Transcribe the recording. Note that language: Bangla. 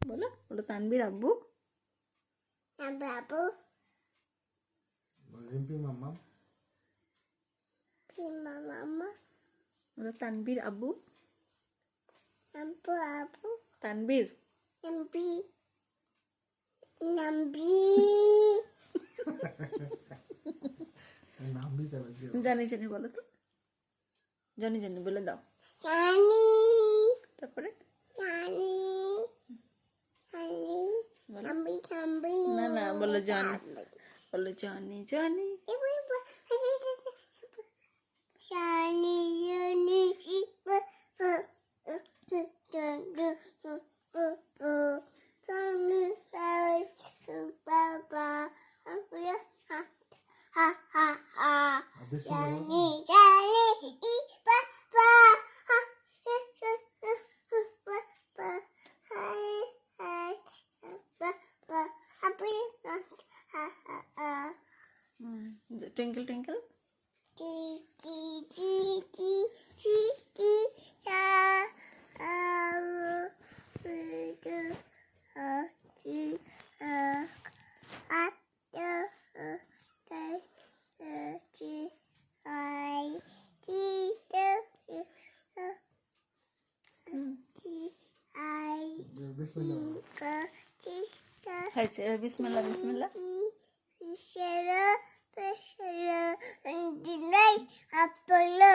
বলো বলো তানবীর আব্বু। বাবু রিম্পি মাম্মা। মামা বলো তানবীর আব্বু। আব্বু আবু তানবীর নাম্বি নাম্বি নাম भी कर दिया। জানি জানি বলো তো, জানি জানি বলে দাও। রানী তারপরে রানী রানী বলো। নাম্বি নাম্বি না না বলো জানি, বলো জানি জানি। রানী রানী বাবা ha ha ha अब बिस्मिल्लाह Johnny, Johnny, Papa, ha, Papa, hi, hi, Papa, happy, ha, ha, ha, twinkle twinkle. dee, dee, dee, dee, dee, dee, da, बिस्मिल्लाह। হয়েছে, এবার বিসমিল্লাহ বিসমিল্লাহ। Apollo,